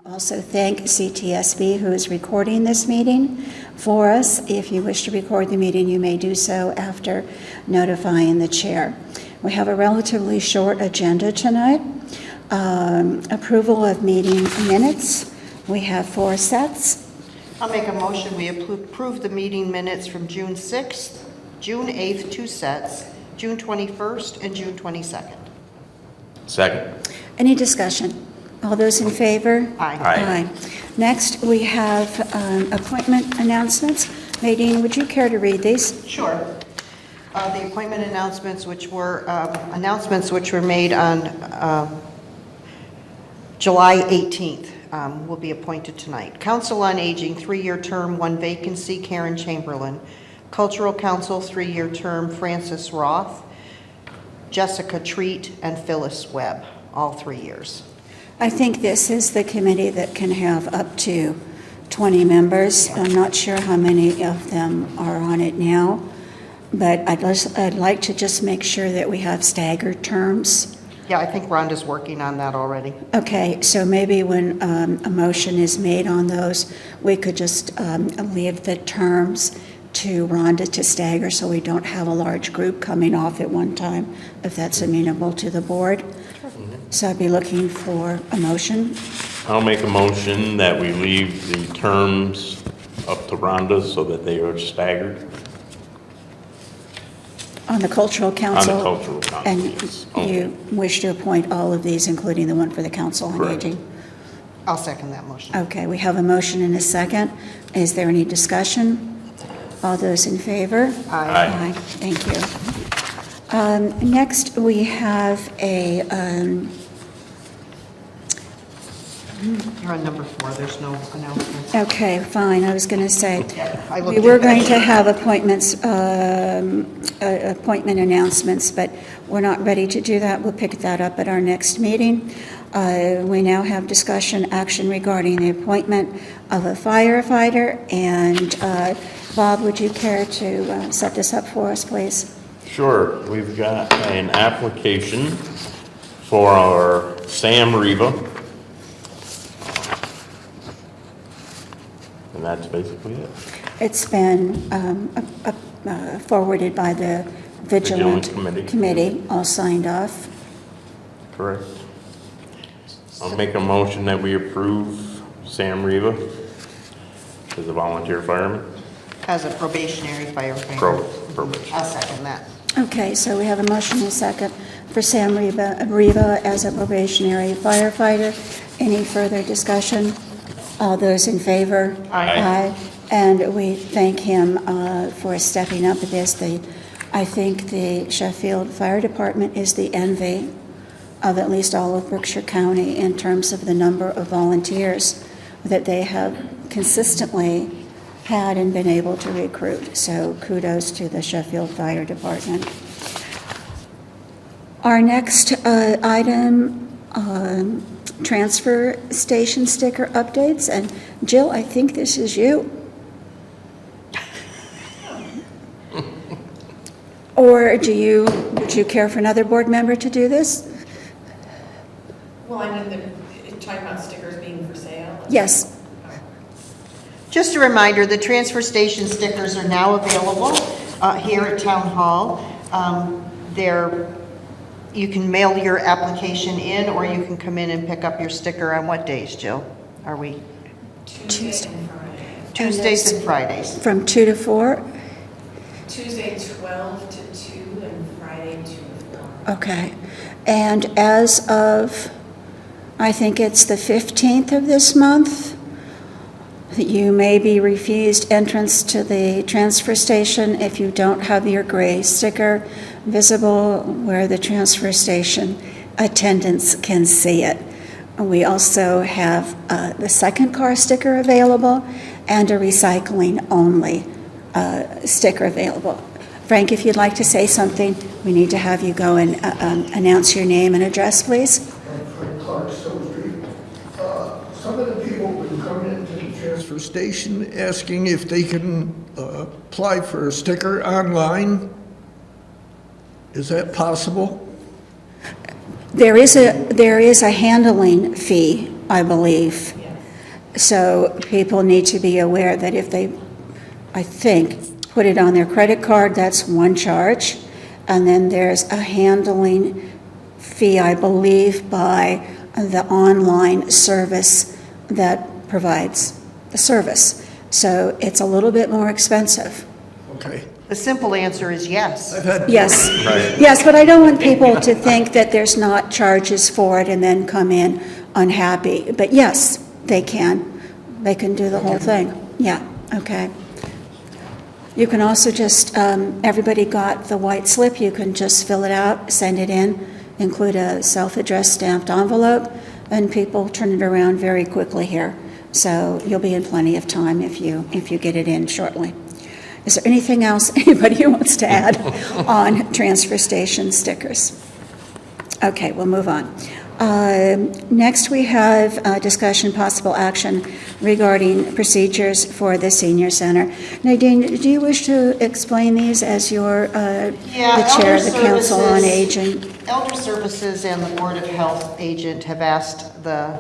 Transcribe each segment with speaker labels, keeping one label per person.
Speaker 1: Also thank CTSB, who is recording this meeting for us. If you wish to record the meeting, you may do so after notifying the chair. We have a relatively short agenda tonight. Approval of meeting minutes. We have 4 sets.
Speaker 2: I'll make a motion. We approve the meeting minutes from June 6th, June 8th, 2 sets, June 21st, and June 22nd.
Speaker 3: Second.
Speaker 1: Any discussion? All those in favor?
Speaker 2: Aye.
Speaker 1: Aye. Next, we have appointment announcements. Nadine, would you care to read these?
Speaker 2: Sure. The appointment announcements, which were made on July 18th, will be appointed tonight. Council on Aging, 3-year term, 1 vacancy, Karen Chamberlain. Cultural Council, 3-year term, Francis Roth, Jessica Treat, and Phyllis Webb, all 3 years.
Speaker 1: I think this is the committee that can have up to 20 members. I'm not sure how many of them are on it now, but I'd like to just make sure that we have staggered terms.
Speaker 2: Yeah, I think Rhonda's working on that already.
Speaker 1: Okay, so maybe when a motion is made on those, we could just leave the terms to Rhonda to stagger so we don't have a large group coming off at one time, if that's amenable to the board. So I'd be looking for a motion.
Speaker 3: I'll make a motion that we leave the terms up to Rhonda so that they are staggered.
Speaker 1: On the Cultural Council?
Speaker 3: On the Cultural Council,
Speaker 1: And
Speaker 3: yes.
Speaker 1: you wish to appoint all of these, including the one for the Council on
Speaker 3: Correct.
Speaker 1: Aging?
Speaker 2: I'll second that motion.
Speaker 1: Okay, we have a motion and a second. Is there any discussion? All those in favor?
Speaker 3: Aye.
Speaker 1: Thank you. Next, we have a,
Speaker 2: You're on number 4. There's no announcements.
Speaker 1: okay, fine, I was going to say,
Speaker 2: I looked
Speaker 1: we were
Speaker 2: at that.
Speaker 1: going to have appointment announcements, but we're not ready to do that. We'll pick that up at our next meeting. We now have discussion action regarding the appointment of a firefighter, and Bob, would you care to set this up for us, please?
Speaker 3: Sure. We've got an application for our Sam Riva. And that's basically it.
Speaker 1: It's been forwarded by the Vigilant
Speaker 3: Vigilant
Speaker 1: Committee, all signed off.
Speaker 3: Correct. I'll make a motion that we approve Sam Riva as a volunteer fireman.
Speaker 2: As a probationary firefighter.
Speaker 3: Probation.
Speaker 2: I'll second that.
Speaker 1: Okay, so we have a motion and a second for Sam Riva as a probationary firefighter. Any further discussion? All those in favor?
Speaker 3: Aye.
Speaker 1: And we thank him for stepping up at this. I think the Sheffield Fire Department is the envy of at least all of Berkshire County in terms of the number of volunteers that they have consistently had and been able to recruit. So kudos to the Sheffield Fire Department. Our next item, transfer station sticker updates. And Jill, I think this is you. Or would you care for another board member to do this?
Speaker 4: Well, I mean, you're talking about stickers being for sale?
Speaker 1: Yes.
Speaker 2: Just a reminder, the transfer station stickers are now available here at Town Hall. You can mail your application in, or you can come in and pick up your sticker on what days, Jill? Are we?
Speaker 4: Tuesday and Friday.
Speaker 2: Tuesdays and Fridays.
Speaker 1: From 2 to 4?
Speaker 4: Tuesday 12 to 2 and Friday 2 to 4.
Speaker 1: Okay. And as of, I think it's the 15th of this month, you may be refused entrance to the transfer station if you don't have your gray sticker visible where the transfer station attendants can see it. We also have the second car sticker available and a recycling only sticker available. Frank, if you'd like to say something, we need to have you go and announce your name and address, please.
Speaker 5: Frank Clark, Silver Street. Some of the people have been coming into the transfer station asking if they can apply for a sticker online. Is that possible?
Speaker 1: There is a handling fee, I believe.
Speaker 4: Yes.
Speaker 1: So people need to be aware that if they, I think, put it on their credit card, that's one charge. And then there's a handling fee, I believe, by the online service that provides the service. So it's a little bit more expensive.
Speaker 5: Okay.
Speaker 2: The simple answer is yes.
Speaker 5: I've had.
Speaker 1: Yes,
Speaker 3: Right.
Speaker 1: yes, but I don't want people to think that there's not charges for it and then come in unhappy. But yes, they can. They can do the whole thing. Yeah, okay. You can also just, everybody got the white slip, you can just fill it out, send it in, include a self-addressed stamped envelope, and people turn it around very quickly here. So you'll be in plenty of time if you get it in shortly. Is there anything else anybody wants to add on transfer station stickers? Okay, we'll move on. Next, we have discussion, possible action regarding procedures for the senior center. Nadine, do you wish to explain these as you're the chair of the Council on Aging?
Speaker 2: Elder Services and the Board of Health agent have asked the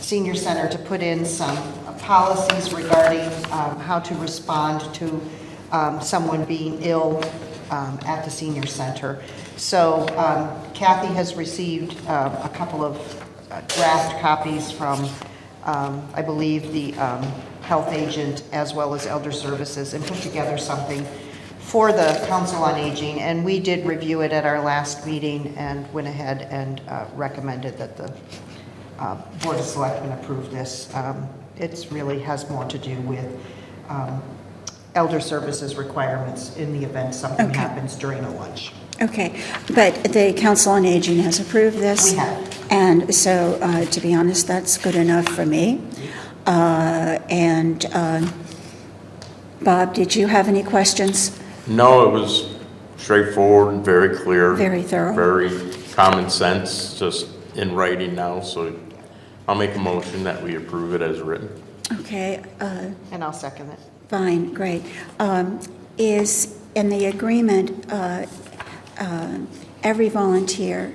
Speaker 2: senior center to put in some policies regarding how to respond to someone being ill at the senior center. So Kathy has received a couple of draft copies from, I believe, the health agent as well as Elder Services, and put together something for the Council on Aging. And we did review it at our last meeting and went ahead and recommended that the Board of Selectmen approve this. It really has more to do with Elder Services requirements in the event something happens during a lunch.
Speaker 1: Okay, but the Council on Aging has approved this?
Speaker 2: We have.
Speaker 1: And so, to be honest, that's good enough for me. Bob, did you have any questions?
Speaker 3: No, it was straightforward and very clear.
Speaker 1: Very thorough.
Speaker 3: Very common sense, just in writing now, so I'll make a motion that we approve it as written.
Speaker 1: Okay,
Speaker 2: And I'll second it.
Speaker 1: fine, great. Is in the agreement, every volunteer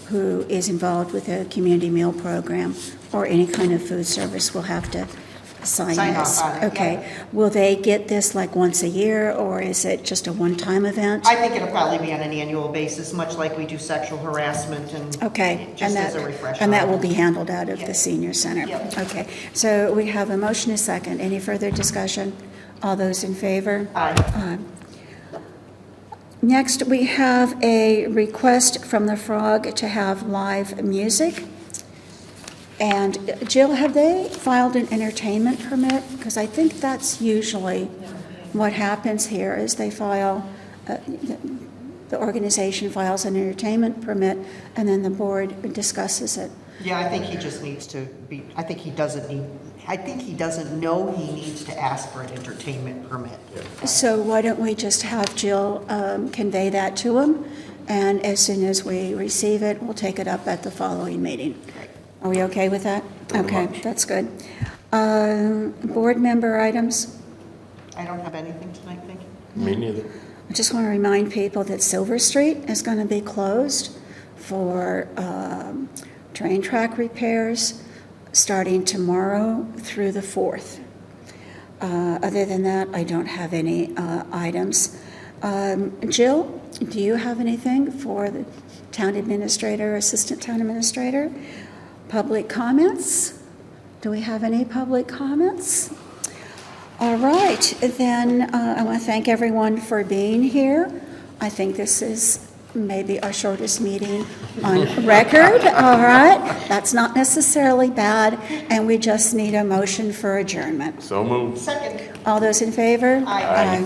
Speaker 1: who is involved with a community meal program or any kind of food service will have to sign this?
Speaker 2: off on it,
Speaker 1: Okay.
Speaker 2: yeah.
Speaker 1: Will they get this like once a year, or is it just a one-time event?
Speaker 2: I think it'll probably be on an annual basis, much like we do sexual harassment and
Speaker 1: Okay.
Speaker 2: just
Speaker 1: and
Speaker 2: as a refresher.
Speaker 1: And that
Speaker 2: on
Speaker 1: will
Speaker 2: it.
Speaker 1: be handled out of the
Speaker 2: Yes.
Speaker 1: senior center?
Speaker 2: Yep.
Speaker 1: Okay. So we have a motion, a second. Any further discussion? All those in favor?
Speaker 2: Aye.
Speaker 1: Next, we have a request from the Frog to have live music. And Jill, have they filed an entertainment permit? Because I think that's usually what happens here, is they file, the organization files an entertainment permit, and then the board discusses it.
Speaker 2: Yeah, I think he just needs to be, I think he doesn't know he needs to ask for an entertainment permit.
Speaker 1: So why don't we just have Jill convey that to him? And as soon as we receive it, we'll take it up at the following meeting. Are we okay with that?
Speaker 3: Pretty
Speaker 1: Okay,
Speaker 3: much.
Speaker 1: that's good. Board member items?
Speaker 2: I don't have anything tonight, thank you.
Speaker 3: Me neither.
Speaker 1: I just want to remind people that Silver Street is going to be closed for train track repairs starting tomorrow through the 4th. Other than that, I don't have any items. Jill, do you have anything for the town administrator, assistant town administrator? Public comments? Do we have any public comments? All right, then I want to thank everyone for being here. I think this is maybe our shortest meeting on record. All right, that's not necessarily bad, and we just need a motion for adjournment.
Speaker 3: So moved.
Speaker 2: Second.
Speaker 1: All those in favor?
Speaker 2: Aye.
Speaker 1: Aye.